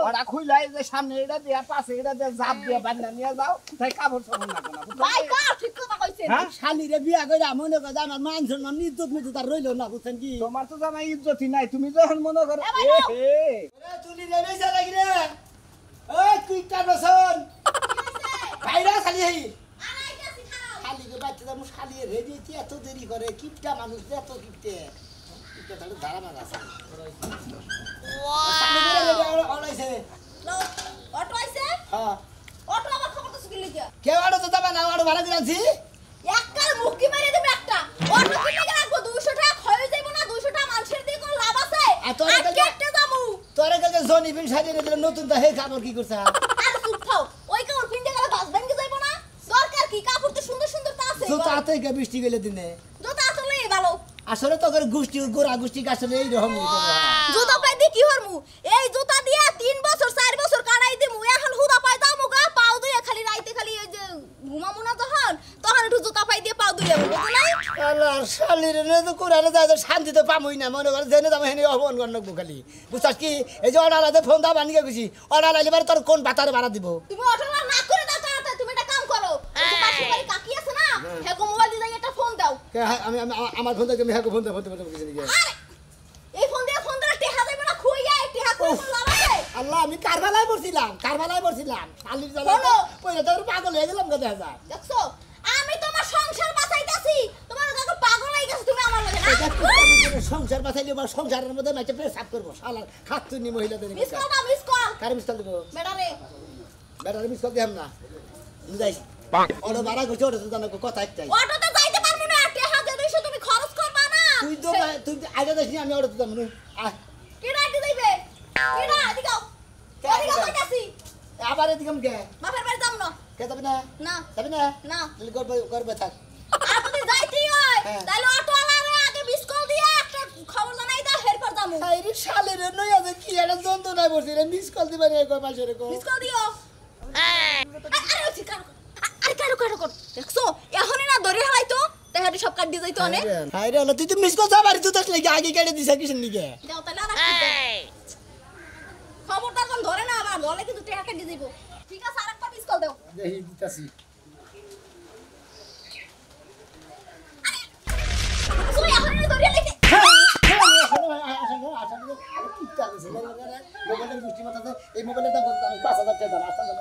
ওরা খুইলাই যে সামনে এটা দিয়া পাশে এটা দিয়া জাপ দিয়া বান্ধা নিয়ে যাও তাই কাপড় চোপড় না কেন ভাই কা ঠিক কথা কইছেন শালিরে বিয়া কইরা মনে করে আমার মান সম্মান ইজ্জত মিজত তার রইলো না বুঝছেন কি তোমার তো জামাই ইজ্জতই নাই তুমি যখন মনে করো তুলি রে নেই লাগি রে ওই তুই কানছন ভাইরা খালি হই খালি কে বাচ্চা মু খালি রে দিতে এত দেরি করে কিপটা মানুষ এত কিপটে কিপটা তাহলে ধারা মারা আছে ওয়াও অলাইছে অটো আইছে হ্যাঁ অটো আমার খবর তো সুগিলি কি কে আড়ো তো যাবা না আড়ো ভাড়া দিলাছি এককাল মুক্কি মারি দিবে একটা অটো কিনে রাখবো 200 টাকা খয়ে যাইবো না 200 টাকা মানুষের দিয়ে কোন লাভ আছে আর কেটে যামু তোরে কাছে জনি বিন সাজিয়ে দিলে নতুন তা হে খাবার কি করছ আর চুপ থাও ওই কাপড় পিনতে গেলে বাস ভেঙে যাইবো না দরকার কি কাপড় তো সুন্দর সুন্দর তা আছে তো তাতে কে বৃষ্টি গেলে দিনে জুতা আসলে ভালো আসলে তো করে গোষ্ঠী গোরা গোষ্ঠী আসলে এই রকমই জুতা পাই দি কি হরমু এই জুতা দিয়া 3 বছর 4 বছর কাটাই দিমু এখন হুদা পাই দামু গা পাও দিয়ে খালি রাইতে খালি এই যে ঘুমামু না তখন একটু জুতা পাই দিয়ে পাও দিয়ে বুঝো নাই আল্লাহ শালিরে নে তো কোরালে যায় শান্তি তো পামই না মনে করে জেনে যাবো হেনে অপমান করন লাগবো খালি বুঝছস কি এই যে অর্ডার ফোন দা বানিয়ে গেছি অর্ডার আইলে তোর কোন বাতারে ভাড়া দিব তুমি অটো না করে দাও তাড়াতাড়ি তুমি একটা কাম করো ওই যে পাশে বাড়ি কাকি আছে না হেগো মোবাইল দিয়ে একটা ফোন দাও আমি আমার ফোন থেকে আমি হ্যাঁ ফোন দেবো কিছু নাকি আরে এই ফোন দিয়ে ফোন ধরে টেহা যাবে না খুই যায় টেহা করে লাভ আছে আল্লাহ আমি কারবালায় পড়ছিলাম শালির জ্বালা কইরা তোর পাগল হয়ে গেলাম কথা যায় দেখছো আমি তোমার সংসার বাঁচাইতাছি তোমার কাকু পাগল হয়ে গেছে তুমি আমার লগে না সংসার বাঁচাইলে বা সংসারের মধ্যে মাইতে পেশাব করবো শালা খাতুনি মহিলাদের মিস কল দাও মিস কল কারে মিস কল দেবো বেটারে মিস কল দিলাম না যাইস অটো ভাড়া করছি ওটা তো জানো কথা একটাই অটোতে যাইতে পারবো না টেহা যে 200 তুমি খরচ করবা না তুই আগে যাসনি আমি অটো যাবো না কি রাইতে যাইবে কিনা এদিকে এদিকে কইতাছি আবার এদিকে কে বাপের বাড়ি যাম না কে যাবে না না যাবে না না তাহলে করবে থাক আর যদি যাইতেই হয় তাহলে অটোওয়ালারে আগে মিস কল দিয়া একটা খবর জানাই দাও এরপর যামু আইরে শালের নই আছে কি এটা যন্ত্রণায় বসে রে মিস কল দিবা রে কয় মাসের কো মিস কল দিও আরে ঠিক আরে কারো কর দেখছো এখনই না ধরে হালাইতো তাহলে সব কাট দিয়ে যাইতো অনেক আইরে আল্লাহ তুই তো মিস কল যাবারি তুই তো লাগি আগে কেটে দিছ কিসের নিকে দাও তাহলে আর খবরদার কোন ধরে না আবার ধরলে কিন্তু টাকা কেটে দিব ঠিক আছে আরেকটা মিস কল দাও দেই দিতাছি তুই এখনই ধরে লেগে মোবাইলের গোষ্ঠী মাথাতে এই মোবাইলের দাম কত আমি 5000 টাকা দাম আসলে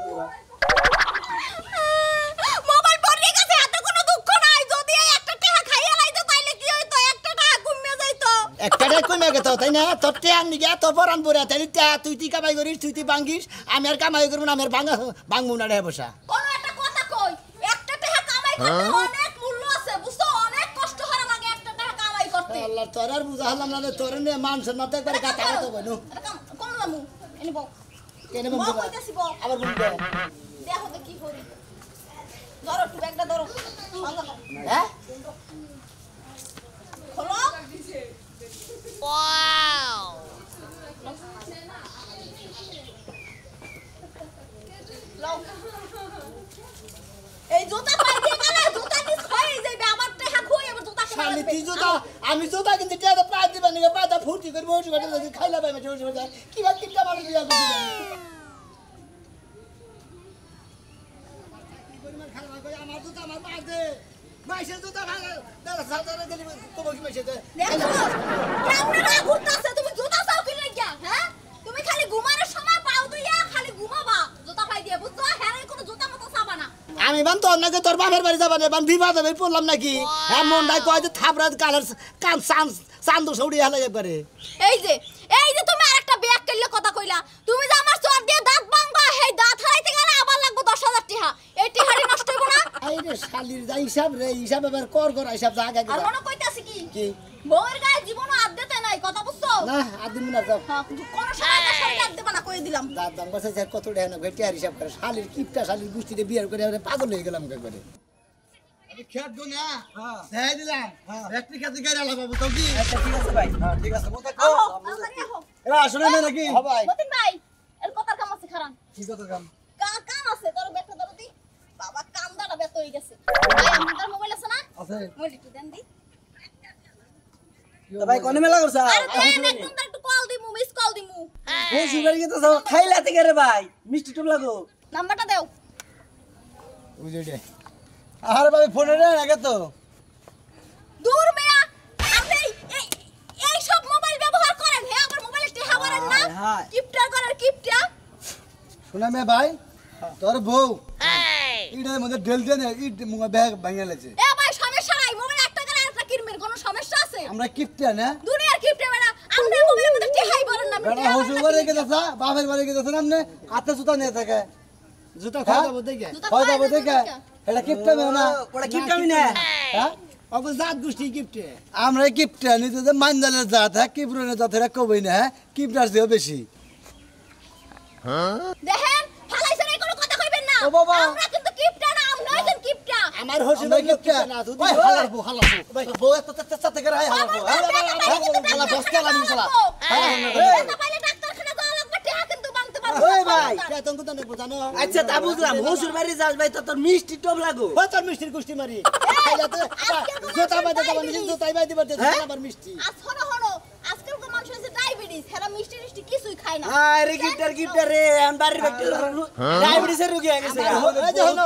মোবাইল পড়ে গেছে এত কোনো দুঃখ নাই যদি এই একটা টাকা খাইয়া লাইতো তাইলে কি হইতো একটা টাকা কমে যাইতো একটা টাকা কমে গেত তাই না তোর টেয়ার নিগে এত পরান পরে তাইলে তুই কামাই করিস তুই ভাঙ্গিস আমি আর কামাই করব না আমি আর ভাঙবো না রে বসা কোন একটা কথা কই একটা টাকা কামাই করতে অনেক মূল্য আছে বুঝছো অনেক কষ্ট করা লাগে একটা টাকা কামাই করতে আল্লাহ তোর আর বুঝা হলাম না তোর নে মান সম্মান তো একবার কাটা তো বনু কোন লামু এনে বউ কেন বউ কইতাছি বউ আবার বলবো দেখো তো কি করি ধরো একটু ব্যাগটা ধরো হ্যাঁ খোলো ওয়াও লও এই জুতা পাই দিয়ে গেলে জুতা কি খয়ে যাবে আমার টাকা খয়ে আবার জুতা কিনে শালি তুই জুতা আমি জুতা কিন্তু টাকা প্রায় দিবা নিগে পাতা ফুটি করে বসে বসে খাইলা পাই মাঝে বসে কি বাদ কিটা মারি দিয়া করছিস আমার জুতা আমার মাঝে মাইসে জুতা ভাঙা দাদা সাদারে গলি কবো কি মাইসে দেখো কেমনে না ঘুরতাছে তুমি জুতা চাও কি লাগিয়া হ্যাঁ তুমি খালি ঘুমানোর সময় পাও তুইয়া খালি ঘুমাবা জুতা পাই দিয়ে বুঝছো হ্যাঁ কোনো জুতা মতো চাবা না আমি বান তোর নাকি তোর বাপের বাড়ি যাবা না বান বিবাদ আমি পড়লাম নাকি হ্যাঁ মনটাই কয় যে থাবরা কালার কান চান্দু সৌড়ি হালে একবারে এই যে তুমি আরেকটা ব্যাগ কইলে কথা কইলা তুমি যে আমার চোর দিয়ে দাঁত ভাঙবা সেই দাঁত হারাইতে গেলে আবার লাগবে 10000 টাকা এই টাকাটি নষ্ট হইব না এই রে শালির যা হিসাব রে হিসাব এবার কর হিসাব জায়গা আর মনে কইতাছি কি কি বউয়ের গায়ে জীবনও হাত দিতে নাই কথা বুঝছো না আদিম না যাও হ্যাঁ কোন সময় না সরে হাত দেবা না কই দিলাম দাঁত দাম বসে কত টাকা না ভেটিয়ার হিসাব করে শালির কিপটা শালির গুষ্টিতে বিয়ার করে পাগল হয়ে গেলাম একবারে আমি খেত গো না হ্যাঁ দিলাম একটি খেতে গাড়ি লাগাবো তো কি আচ্ছা ঠিক আছে ভাই হ্যাঁ ঠিক আছে মোটা কো তাড়াতাড়ি আহো এরা শুনে না নাকি হ্যাঁ ভাই মতিন ভাই এর কথার কাম আছে খারান কি কথা কাম কাম আছে তোর ব্যাগটা ধরো দি বাবা কামদাটা ব্যস্ত হয়ে গেছে ভাই আমার মোবাইল আছে না আছে মোবাইল একটু দেন দি তো ভাই কোনে মেলা করছ আরে দেন একটু কল দিমু মিস কল দিমু ও সুগার কি তো সব খাইলা থেকে রে ভাই মিষ্টি টপ লাগো নাম্বারটা দাও বুঝে আর ভাই ফোনে না আগে তো দূর মিয়া আপনি এই সব মোবাইল ব্যবহার করেন হে আমার মোবাইলে টেহা করেন না হায়। কিপটা করেন কিপটা শোনা মে ভাই তোর বউ ইটার মধ্যে ঢেল দেন ইট মুঙ্গা ব্যাগ ভাঙা লেছে এ ভাই সমস্যা নাই মোবাইল একটা করে আরেকটা কিনবেন কোনো সমস্যা আছে আমরা কিপটা না দুনিয়ার কিপটা বেটা আপনি মোবাইলের মধ্যে টেহাই করেন না বেটা হসু বাড়ি কে দাসা বাপের বাড়ি কে দাসা আমনে হাতে জুতা নিয়ে থাকে জুতা খাওয়া যাবো দেখে খাওয়া যাবো দেখে এটা কিপটা মে না ওটা কি কামি না হ্যাঁ অব জাত গোষ্ঠী কিপটে আমরা কিপটা নিতে যে মানদালের জাত হ্যাঁ কিপরনের জাত এরা কবই না হ্যাঁ কিপটার চেয়েও বেশি দেখেন ফালাইছেন এই কোনো কথা কইবেন না ও বাবা। আমরা কিন্তু কিপটা না আমরা একজন কিপটা আমার হসু বাড়ি কিপটা না তুই হালাবো বউ এত তেতে থেকে রাই হালাবো হালা বস্তা লাগি শালা টাকা পাইলে ডাক্তারখানা যাওয়া লাগবে টেহা কিন্তু বানতে পারবো ওই ভাই কেতন কত নেব জানো আচ্ছা তা বুঝলাম হসুর বাড়ি যাস ভাই তো তোর মিষ্টি টপ লাগো ও তোর মিষ্টির গোষ্ঠী মারি খাইলা তো জোতা বাইতে যাবা নিজে জোতাই বাইতে বাইতে আবার মিষ্টি আজ হনো হনো আজকালকার মানুষ হচ্ছে ডায়াবেটিস হেরা মিষ্টি মিষ্টি কিছুই খায় না আরে গিটার রে আন বাড়ির ব্যক্তি ডায়াবেটিসের রোগী হয়ে গেছে এই যে হলো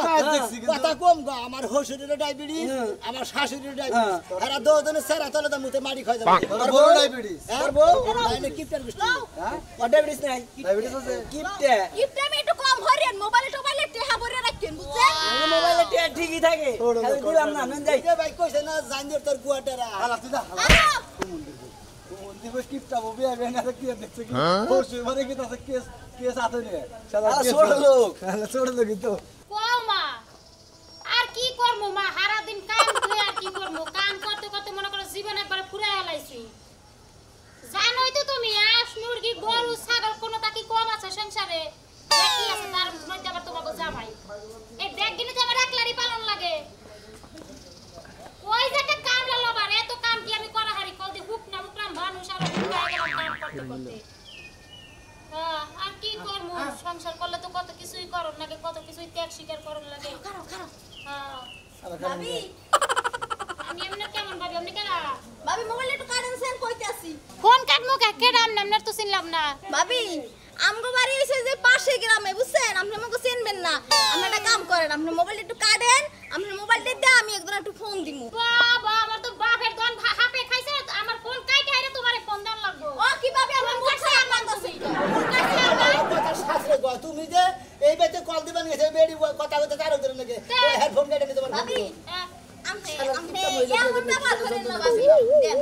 কথা কম গো আমার হসুরের ডায়াবেটিস আমার শাশুড়ির ডায়াবেটিস এরা দুজনে সেরা তলে দা মুতে মারি খাই যাবে আর বড় ডায়াবেটিস আর বউ লাইনে কিপটার গোষ্ঠী হ্যাঁ ও ডায়াবেটিস নাই ডায়াবেটিস আছে কিপটে গিফট আমি একটু কম হরিয়েন মোবাইলে টেহা ভরে রাখেন বুঝছেন আমার মোবাইলে টিয়া ঠিকই থাকে খালি দিলাম না আমি যাই এই ভাই কইছে না জানজের তোর কুয়াটারা হালা তুই দা দিবস কিপটা ববি আবে না কি দেখছ কি হসুর বাড়ি কে দাসা কেস আতে নে শালা ছোট লোক ছোট লোক তো কও মা আর কি করমু মা সারা দিন কাম করে আর কি করমু কাম করতে করতে মনে করো জীবন একবার ফুরাই আলাইছি জানোই তো তুমি আস মুরগি গরু ছাগল কোনটা কি কম আছে সংসারে কি আছে তার মধ্যে আবার তোমাকে জামাই এই ব্যাগ গিনে যে আমার একলারি পালন লাগে ওই যে একটা কাম লাগাবার এত কাম কি আমি করা হারি কল দি হুক না মুকরাম মানুষ আর ফুরাই গেলাম কাম করতে করতে আর কি করমু সংসার করলে তো কত কিছুই করন লাগে কত কিছুই ত্যাগ স্বীকার করন লাগে ভাবি আমি এমনি কেমন ভাবি আপনি কেন ভাবি মোবাইলে একটু কারেন্ট সেন্ড কইতে আসি ফোন কাটমু কে রাম নাম তো চিনলাম না ভাবি আমগো বাড়ি এসে যে পাশে গ্রামে বুঝছেন আপনি আমাকে চিনবেন না আপনি একটা কাম করেন আপনি মোবাইল একটু কাটেন আপনি মোবাইলটা দিয়ে আমি একজন একটু ফোন দিমু বাবা আমার তো বাপের দন হাপে খাইছে আমার ফোন কাইতে আইরে তোমারে ফোন দেন লাগবো ও কিভাবে আমার মুখ খারাপ লাগতেছে কথা শাস্ত্রে গো তুমি যে এই বেতে কল দিবেন গেছে বেড়ি কথা কথা তার ধরে লাগে হেডফোন কেটে নিতে পারবে ভাবি আপনি এমন ব্যাপার করেন না ভাবি দেন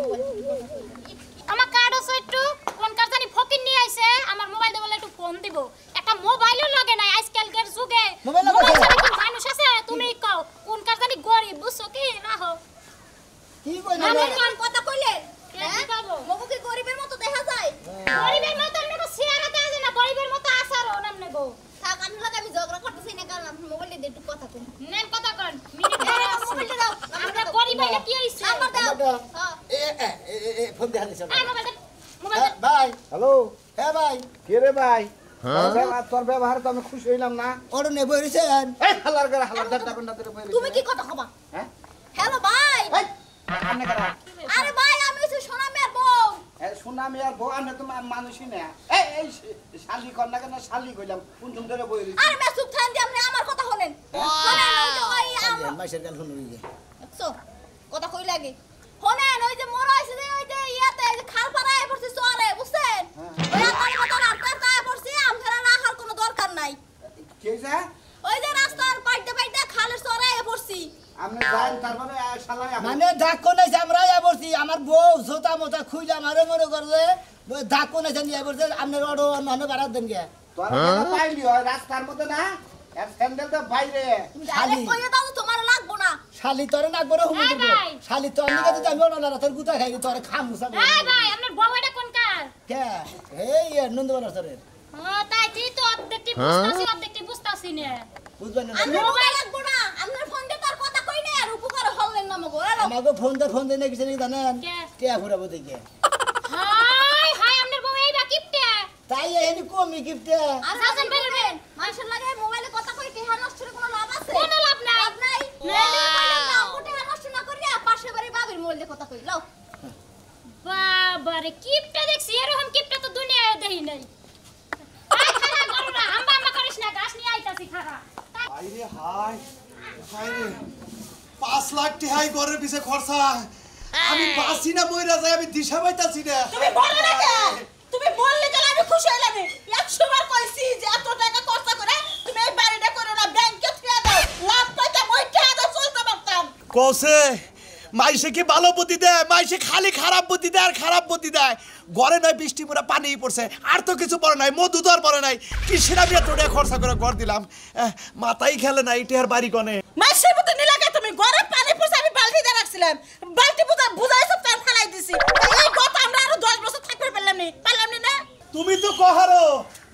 আমার কার্ড আছে একটু কোন কার জানি ফকির নিয়ে আইছে আমার মোবাইল দিয়ে বলে একটু ফোন দিব একটা মোবাইলও লাগে নাই আজকালকার যুগে মোবাইল ছাড়া কি মানুষ আছে তুমি কও কোন কার জানি গরিব বুঝছো কি রাহো কি কই না আমার কোন কথা কইলেন কি পাবো মগু কি গরিবের মতো দেখা যায় গরিবের মতো আমনে সিয়ারা দেয় না গরিবের মতো আসারও নামনে গো থাক আমি লাগে আমি ঝগড়া করতেছি না কারণ আপনি মোবাইলে দিয়ে একটু কথা কম নেন কথা কন মিনিট মোবাইলটা দাও আমরা গরিব হইলে কি হইছে নাম্বার দাও হ্যাঁ এ ফোন দেখা দিছ আই মোবাইল ভাই হ্যালো হ্যাঁ ভাই কে রে ভাই তোর ব্যবহার তো আমি খুশি হইলাম না ওরে নে বইছেন এই হালার করে হালার দাঁড়া কোনটা তোরে বইরে তুমি কি কথা কবা হ্যাঁ হ্যালো ভাই এই আনে করা আরে ভাই আমি হচ্ছে সোনা মেয়ের বউ এই সুনামি আর বউ আনে তো মানুষই না এই শালি কর না কেন শালি কইলাম কোন তুমি ধরে বইরে আরে মে চুপ থান দি আপনি আমার কথা শুনেন শুনেন ওই যে ওই মাইশের গান শুনুই দেখছো কথা কই লাগে শুনেন ওই যে মোর হইছে যে ওই যে ইয়াতে যে খাল পাড়ায় পড়ছে চরে বুঝছেন ওই আতার মতন আটকার কায় পড়ছে আমখানা রাখার কোনো দরকার নাই কি যা ওই যে রাস্তার পাইতে পাইতে খালের চরে পড়ছি আপনি যান তারপরে শালাই মানে ডাক কোনে আমরা বলছি আমার বউ জোতা মোতা খুইলা আমারে মনে করবে ডাক কোনে জানি বলছে আপনার অটো অন্য বাড়া দেন গে তোরা পাইলি হয় রাস্তার মধ্যে না আর স্যান্ডেল তো বাইরে ডাইরেক্ট কইয়া দাও তোমার লাগবো না শালি তোরে নাক বড় হুমকি দিব ভাই। শালি তোর নিকে যদি আমি অন্য না তোর গুতা খাই তোর খাম মুসা এই ভাই আপনার বউ এটা কোন কার কে এই নন্দবনের সরের ও তাই তুই তো অর্ধেকটি বুঝতাছি না বুঝবেন না আমি মোবাইল লাগবো না আপনার ফোন দিয়ে তার কথা কই না আর উপকার হলেন না মগো আমাকে ফোন দে কিছু নেই জানেন কে? কে ফুরাবো দেখে হাই হাই আপনার বউ এই বাকিপটা তাই এনে কমি গিফটে আচ্ছা যান বেরবেন মানুষের লাগে মোবাইলে কথা কই কে নষ্টের কোনো লাভ আছে কোনো লাভ নাই। লাভ নাই না। নাইলে কইলেন না ওটা নষ্ট না করিয়া পাশে বাড়ি বাবির মোবাইলে কথা কই লাও বাবারে কিপটা দেখছি এরকম কিপটা তো দুনিয়ায় দেখি নাই আয় খারা গরুরা হাম্বা হাম্বা করিস না গাছ নিয়ে আইতাছি খারা আইরে হাই হাইরে 5 লাখ টাকাই ঘরের পিছে খরচা আমি বাসি না বইরা যাই আমি দিশা পাইতাছি না তুমি বলো না কে তুমি বললে কেন আমি খুশি হইলাম 100 বার কইছি যে এত টাকা খরচ করে তুমি এই বাড়িটা করো না ব্যাংকে থিয়া দাও লাভ পাইতে বইটা দাও চলতে পারতাম কোসে মাইসে কি ভালো বুদ্ধি দেয় মাইসে খালি খারাপ বুদ্ধি দেয় আর খারাপ বুদ্ধি দেয় ঘরে নয় বৃষ্টি পুরা পানি পড়ছে আর তো কিছু পড়ে নাই মধু তো আর পড়ে নাই কিসের আমি এত টাকা খরচা করে ঘর দিলাম মাথাই খেলে না এটার বাড়ি কনে মাসের মতো নিলাকে তুমি ঘরে পানি পড়ছে আমি বালতি দিয়ে রাখছিলাম বালতি বুঝাই সব টান ফেলাই দিছি এই কথা আমরা আরো 10 বছর থাকতে পারলাম না তুমি তো কহারো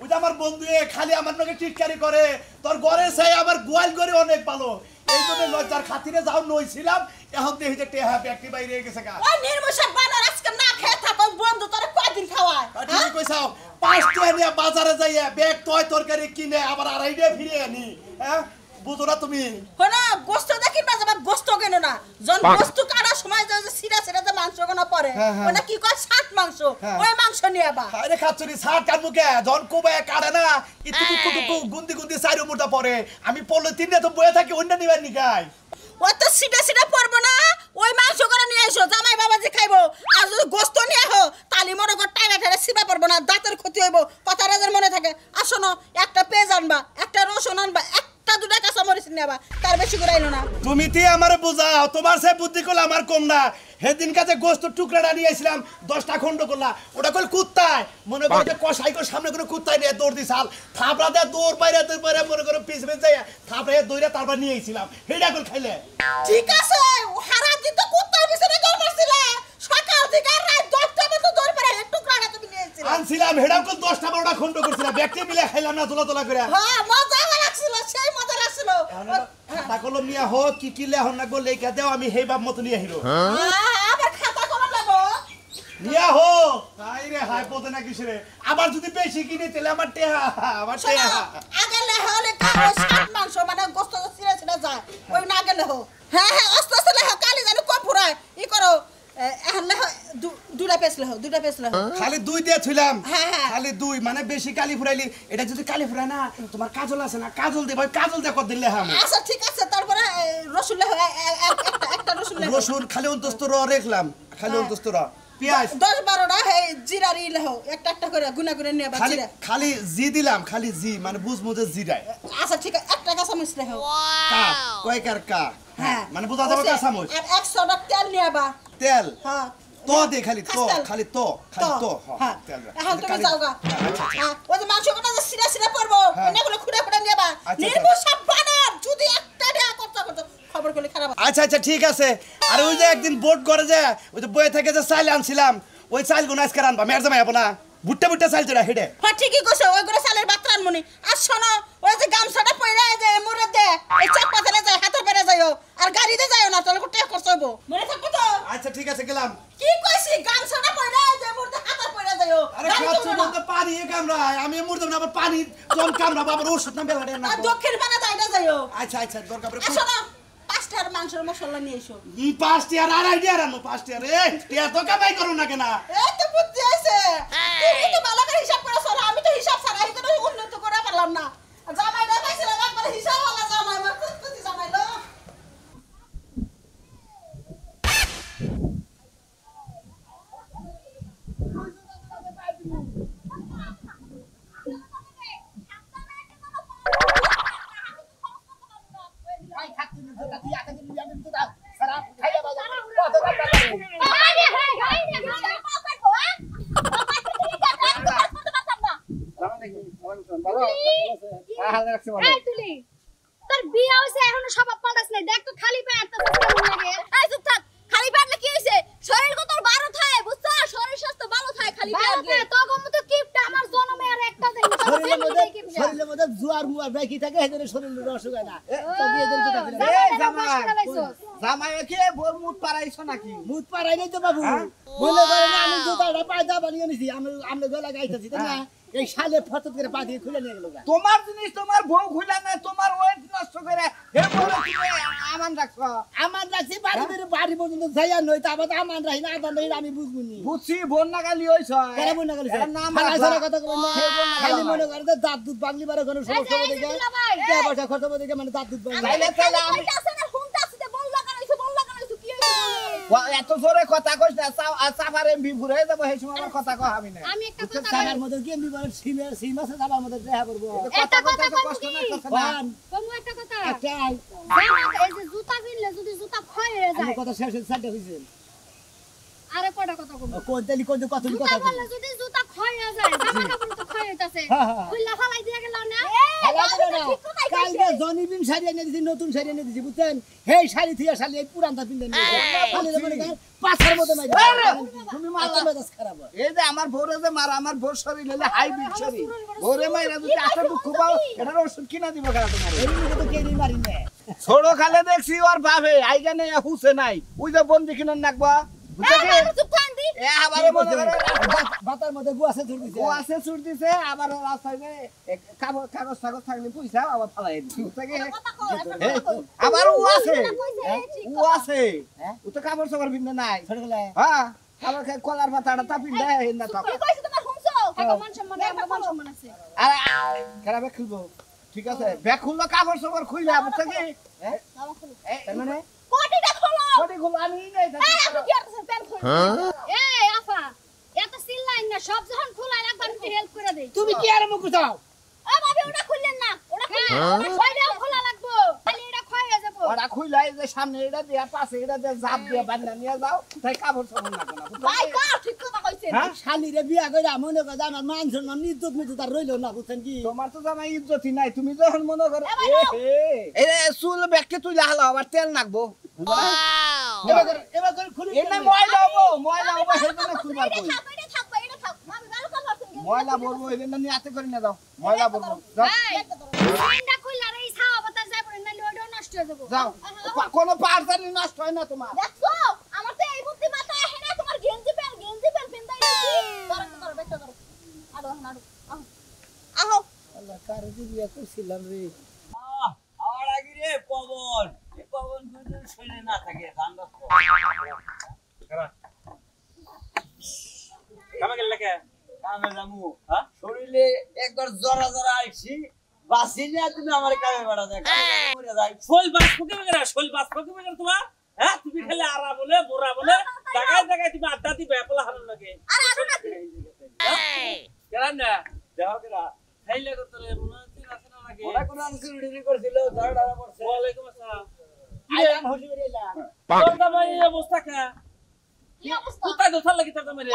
ওই যে আমার বন্ধু খালি আমার নাকি টিটকারি করে তোর ঘরে চাই আমার গোয়াল করে অনেক ভালো এই জন্য লজ্জার খাতিরে যাও নইছিলাম এখন দেখি যে টেহা ব্যক্তি বাইরে গেছে গা ওই নির্মুষা বানার আজকে না খেয়ে থাকো বন্ধু তোরে কয়দিন খাওয়ায় তুমি কইছাও 5 টাকা নিয়ে বাজারে যাইয়া ব্যাগ তয় তরকারি কিনে আবার 2.5 টাকা ফিরে আনি হ্যাঁ বুঝো না তুমি হনা গোস্ত দেখি না যাবে গোস্ত কেন না জন গোস্ত কাটার সময় যে সিরা সিরা যে মাংস কেন পড়ে ওটা কি কয় সাত মাংস ওই মাংস নিয়ে আবা আরে খাচ্ছরি সাত কাট মুখে জন কোবে কাটে না ইতুকু কুটুকু গুন্দি গুন্দি চাইরো মুটা পড়ে আমি পড়লে তিনটা তো বয়ে থাকি অন্য নিবার নিগাই ওই তো সিটা সিটা পড়বো না ওই মাংস করে নিয়ে এসো জামাই বাবাজি খাইবো আর যদি গোস্ত নিয়ে আহো তালি মনে কর টাইমে ফেলে সিবা পড়বো না দাঁতের ক্ষতি হইব কথা রাজার মনে থাকে আসো না একটা পেঁয়াজ আনবা একটা রসুন আনবা একটা দুটা কাঁচা মরিচ নিয়ে আবা তার বেশি করে আইনো না তুমি তে আমারে বুঝাও তোমার সে বুদ্ধি করলে আমার কম না সেদিন কাছে গোস্ত টুকরাটা নিয়ে আসলাম 10টা খন্ড করলা ওটা কল কুত্তায় মনে করো যে কষাই করে সামনে করে কুত্তায় নিয়ে দৌড় দিছাল থাপড়া দিয়ে দৌড় বাইরে মনে করো পিছ পিছ যাই থাপড়া দৌড়ে তারপর নিয়ে আইছিলাম সেটা করে খাইলে ঠিক আছে হারা দিন তো কুত্তার পিছনে দৌড় মারছিলে সকাল থেকে আর রাত 10টা পর্যন্ত দৌড় পারে টুকরাটা তুমি নিয়ে আইছিলে আনছিলাম হেডাও কল 10টা 12টা খন্ড করছিলাম ব্যক্তি মিলে খাইলাম না তোলা করে হ্যাঁ মজা লাগছিল সেই মজা লাগছিল খাতা কলম নিয়ে হোক কি কি লেহন না গো লেখা দেও আমি সেই বাপ মতো নিয়ে হিরো আবার খাতা কলম লাগো নিয়া হো হাই রে হাই পদে না কিসরে আবার যদি বেশি কিনে তেলে আমার টেহা আগে লেহলে কালো সাত মাংস মানে গোস্ত সিরা সিরা যায় ওই না গেলে হো হ্যাঁ আস্তে আস্তে লেহ কালি জানি কম ফুরায় ই করো এখন লেহ দুটা পেছ লেহ খালি 2 দিয়ে ছিলাম হ্যাঁ খালি 2 মানে বেশি কালি ফুরাইলি এটা যদি কালি ফুরায় না তোমার কাজল আছে না কাজল দে ভাই কাজল দে কত দিলে হাম আচ্ছা ঠিক আছে তারপরে রসুন লেহ একটা রসুন লেহ রসুন খালি অন্তস্ত র রাখলাম খালি অন্তস্ত র পেঁয়াজ 10-12টা এই জিরারি লেহ একটা করে গুনা গুনা নিয়ে খালি বাজিরা খালি জি দিলাম খালি জি মানে বুঝমু যে জিরায় আচ্ছা ঠিক আছে একটা কাঁচা মরিচ লেহ কা কয়কার কা হ্যাঁ মানে বুঝা যাবে কাঁচা মরিচ আর 100 টাকা তেল নিয়ে বা তেল হ্যাঁ তো দে খালি তো হ্যাঁ তেল এখন তুমি যাও গা আচ্ছা হ্যাঁ ওই যে মাংস কাটা যে সিরা সিরা পড়বো অনেকগুলো খুঁড়ে খুঁড়ে নিয়ে বা আচ্ছা। নির্মূল সব বানার যদি একটা দেয়া করতে খবর করলে খারাপ আচ্ছা ঠিক আছে আর ওই যে একদিন বোট করে যে ওই যে বয়ে থেকে যে চাল আনছিলাম ওই চাল গুলো আজকে আনবা মেয়ের জামাই হবো না ভুট্টা চাল তোরা হেডে হ্যাঁ ঠিকই কইছো ওইগুলো চালের বাত্রা আনমনি আর শোনো ওই যে গামছাটা পয়রা যে মুরে দে এই চক পাথরে যায় হাতে পেরে যাইও আর গাড়িতে যাইও না তাহলে কোটে খরচ হইব মনে থাকবো তো আচ্ছা ঠিক আছে গেলাম কি কইছি গামছাটা পয়রা যে মুরে হাতে পয়রা যাইও আরে খাচ্ছ বলতে পানি এ কামড়ায় আমি মরতাম না আবার পানি জম কামড়া বাবার ওষুধ না বেলাড়ে না আর দক্ষিণ পানা যাইটা যাইও আচ্ছা দরকার পড়ে আর শোনো 5টার মাংসের মশলা নিয়ে এসো 5 টিয়ার আর আইডিয়া রানো 5 টিয়ার এ টিয়া তো কামাই করো না কেন এই তো বুদ্ধি আছে তুমি তো ভালো করে হিসাব করে চলো আমি তো হিসাব ছাড়া হিসাব উন্নত করে পারলাম না জামাই না পাইছিলাম একবার হিসাব वाला জামাই আমার কুতি জামাই লো তোর বিয়ে হইছে এখনো স্বভাব পাল্টাছ নাই দেখ তো খালি পায়ে একটা কেমন লাগে এই চুপ থাক খালি পেটলে কি হইছে শরীর কত ভালো থাকে বুঝছো শরীর স্বাস্থ্য ভালো থাকে খালি পেটলে তো গম তো কিপটা আমার জন্মে আর একটা দেই শরীরের মধ্যে জুয়ার মুয়ার বেকি থাকে এদের শরীরের অসুখ হয় না তো বিয়ে দিন কথা জামাই কি মুখ পারাইছো নাকি মুত পারাই নাই তো বাবু বলে করে না আমি জুতাটা পায়দা বানিয়ে নিছি আমি গলা গাইতেছি তাই না এই শালে ফতত করে পা দিয়ে খুলে নিয়ে গেল তোমার জিনিস তোমার বউ খুলে না তোমার ওয়েট নষ্ট করে হে বলে তুমি আমান রাখছো আমার লাগছে বাড়ি পর্যন্ত যাইয়া নই তা আবার আমার রাহি না আবার নই আমি বুঝবুনি বুঝছি বোন না গালি হইছ কেন মনে না গেছে এর নাম খালা রাখবা। সারা কথা কই না খালি মনে করে তো দাঁত দুধ বাগলি বারে কোনো সমস্যা হবে দেখে কে পয়সা খরচ হবে দেখে মানে দাঁত দুধ বাগলি তাইলে তাইলে আমি এত জোরে কথা কইছ না সাফার এমবি ঘুরে যাব সেই সময় আমার কথা কই আমি না আমি একটা কথা সারার মধ্যে কি এমনি বলে সিম আছে সারার মধ্যে দেখা করব কথা কইতে তো কষ্ট না কথা না কোন কমু একটা কথা একটা জামাত এই যে জুতা কিনলে যদি জুতা ক্ষয় হয়ে আমি যায় কথা শেষ সাইডে হইছে আরে কটা কথা কমু কোনতেলি কোন কথা জুতা কথা বললে যদি জুতা ক্ষয় হয়ে যায় জামা কাপড় তো ক্ষয় হইতাছে হ্যাঁ, হ্যাঁ। খুললা ফালাই দিয়া গেল না কালকে জনিবিন শাড়ি এনে দিছি নতুন শাড়ি এনে দিছি বুঝছেন হেই শাড়ি থিয়া শাড়ি এই পুরানটা পিনদেন খালি মনে করেন পাছার মতো মাইরা তুমি মাথা মেজাজ খারাপ হয় এই যে আমার বউরে যে মারা আমার বউর শরীর হলে হাইব্রিড শরীর বউরে মাইরা যদি আটা দুঃখ পাও এটার ওষুধ কিনা দিব কেন তোমার এই লোকে তো কেনি মারি না ছোট খালে দেখছি ওর বাপে আইগানে হুসে নাই ওই যে বন্দি কিনন নাকবা বুঝছো কি এ আবার মনে করে বাতার মধ্যে গুয়াছে ধরে দিছে ও আছে ছুট দিছে আবার রাস্তায় যে কাগজ কাগজ থাকলে পয়সা আবার ফালাই দিছে বুঝছো কি আবার ও আছে ও তো কাপড় সবার ভিন্ন নাই ছোটবেলায় হ্যাঁ আবার কলার পাতাটা তাপিন দেয় না তাপ টাকা মান সম্মান আমার মান সম্মান আছে আরে কেন ব্যাগ খুলবো ঠিক আছে ব্যাগ খুললো কাপড় সবার খুইলে বুঝছো কি তার মানে কোটি খুলবো আমি নেই এই আফা এত চিল্লাই না সব যখন খোলাই একবার একটু হেল্প করে দেই তুমি কি আর মুখ দাও ওইটাও খোলা লাগবো খালি এটা ক্ষয় হয়ে যাবো ওরা খুইলাই যে সামনে এটা দিয়া পাশে এটা দিয়ে জাপ দিয়ে বান্ধা নিয়ে যাও তাই কাপড় সবার লাগবে না বুঝছো? হ্যাঁ শালিরে বিয়া করে মনে করে আমার মান সম্মান ইজ্জত মিজ্জত আর রইলো না বুঝছেন কি তোমার তো জামাই ইজ্জতই নাই তুমি যখন মনে করো এ চুল ব্যাগকে তুই লাগালো আবার তেল নাকবো এবার করে খুলি এনে ময়লা হবো সেজন্য খুলবার কই ময়লা বলবো এজন্য নিয়ে হাতে করে নিয়ে যাও ময়লা বলবো যাও এটা খুললা রে ছাওয়া বাতাস যায় পড়ে নালে ওইটাও নষ্ট হয়ে যাবো যাও কোনো পার্সালি নষ্ট হয় না তোমার আল্লাহ কারে যে বিয়া করছিলাম রে আমার আগে রে পবন এই পবন যদি শুনে না থাকে গান গাছ কামে গেল কে কামে যামু হ্যাঁ শরীরে একবার জরা জরা আইছি বাসিলে তুমি আমার কামে বেড়া যায় করে যাই শোল বাস ফুকে বেগরা শোল বাস ফুকে বেগরা তোমার হ্যাঁ তুমি খালি আরা বলে বোরা বলে জায়গায় জায়গায় তুমি আড্ডা দিবে পেলা হারার লাগে কেন না দেখো কেরা খাইলে তো তোরে মনে হচ্ছে না লাগে ওরা কোন আনসুরি করছিল ধরা ধরা করছে ওয়ালাইকুম আসসালাম আইলাম হজি বেরিলাম তোর দামাই এই অবস্থা কা কোথায় দোছাল লাগি তোর দামাই রে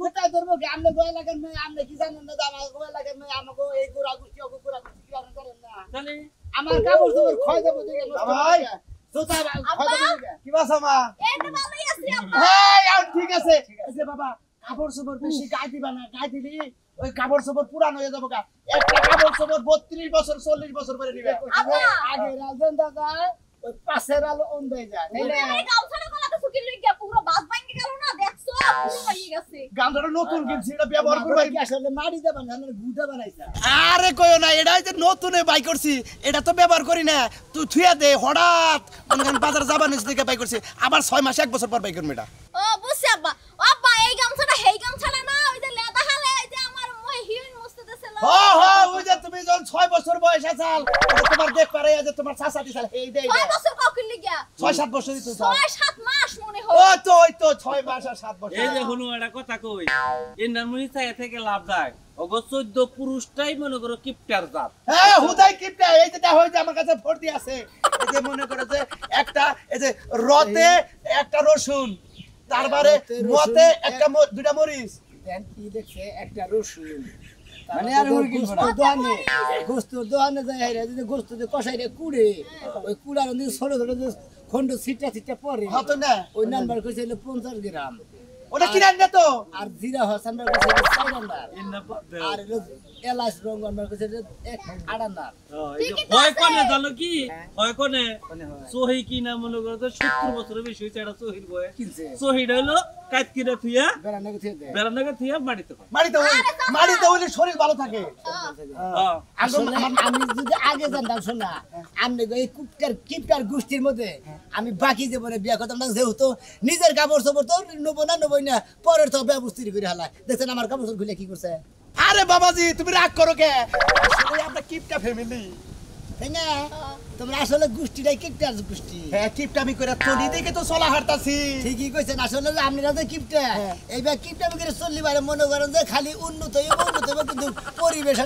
কোথায় ধরবো কি আমনে গোয়া লাগেন না আমনে কি জানেন না আমার গোয়া লাগেন না আমাকে এই গোড়া গুষ্টি কি করেন না জানি আমার কাপড় তোমার ক্ষয় দেবো দেখে ভাই জোতা ক্ষয় দেবো দেখে কি বাসা মা ঠিক আছে এই যে বাবা কাপড় চোপড় বেশি গায়ে দিবা না গায়ে দিলি ওই কাপড় চোপড় পুরান হয়ে যাবো একটা কাপড় চোপড় 32 বছর 40 বছর করে নিবে আগে রাজন দাদা ওই পাশের আলো অন হয়ে যায় তাই না গামছাটা নতুন কিনছি এটা ব্যবহার করবাই কি আসলে মারি দেবেন না গুটা বানাইছা আরে কইও না এটা যে নতুনে বাই করছি এটা তো ব্যবহার করি না তুই থুয়া দে হঠাৎ মনে করেন বাজার যাবার নিচ থেকে বাই করছি আবার 6 মাস 1 বছর পর বাই করব এটা হ হ ওই যে তুমি যখন 6 বছর বয়স আছাল এটা তোমার দেখ পারে যে তোমার চাচা দিছাল এই দে 6-7 বছরই তো ওই তো 6 মাস আর 7 বছর এই যে হলো একটা কথা কই এই নামুনি থেকে লাভ যায় অবশ্য 14 পুরুষটাই মনে করো কিপটার জাত হ্যাঁ হুদাই কিপটা এই যে দেখো যে আমার কাছে ভর্তি আছে এই যে মনে করে যে একটা এই যে রতে একটা রসুন তারপরে মতে একটা দুটা মরিচ দেন কি দেখছে একটা রসুন মানে আর মুরগি গোস্ত দোকানে যায় রে যদি গোস্ত যে কষাইরে কুড়ে ওই কুড়ার মধ্যে ছোট ছোট যে খন্ড ছিটা পড়ে হতো না ওই নাম্বার কইছে 50 গ্রাম ওটা কিনে আনলে তো আর জিরা হাসানবার কইছে 4 নাম্বার এই না আর এলাচ রং নাম্বার কইছে 8 নাম্বার হয় কোনে জানো কি হয় কোনে সহি কি না মনে করো তো 70 বছরের বেশি হইছে এটা সহির বয় কিনছে সহিটা হলো কাট কিরে থুইয়া বেড়ানোকে থুয়ে দে। বেরানাকে থুইয়া মাটিতে কর মাটিতে হইলে শরীর ভালো থাকে। হ্যাঁ আসলে আমি যদি আগে জানতাম শোনা আমি এই কিপটার গোষ্ঠীর মধ্যে আমি বাকি জীবনে বিয়ে করতাম না, যেহেতু নিজের কাপড় চোপড় তো নবই না পরের তো ব্যবস্থা করে হালা দেখছেন আমার কাপড় চোপড় খুলে কি করছে। আরে বাবাজি তুমি রাগ করো কে? আসলে আমরা কিপটা ফ্যামিলি। তাই না? তোমরা আসলে গোষ্ঠীটাই কিপটার গোষ্ঠী। হ্যাঁ কিপটামি করে চলি দেখে তো চলা হাঁটতাছি। ঠিকই কইছেন, আসলে আপনারা যে কিপটা এইবার কিপটামি করে চললি পারে মনে করেন যে খালি উন্নত হইব কিন্তু পরিবেশ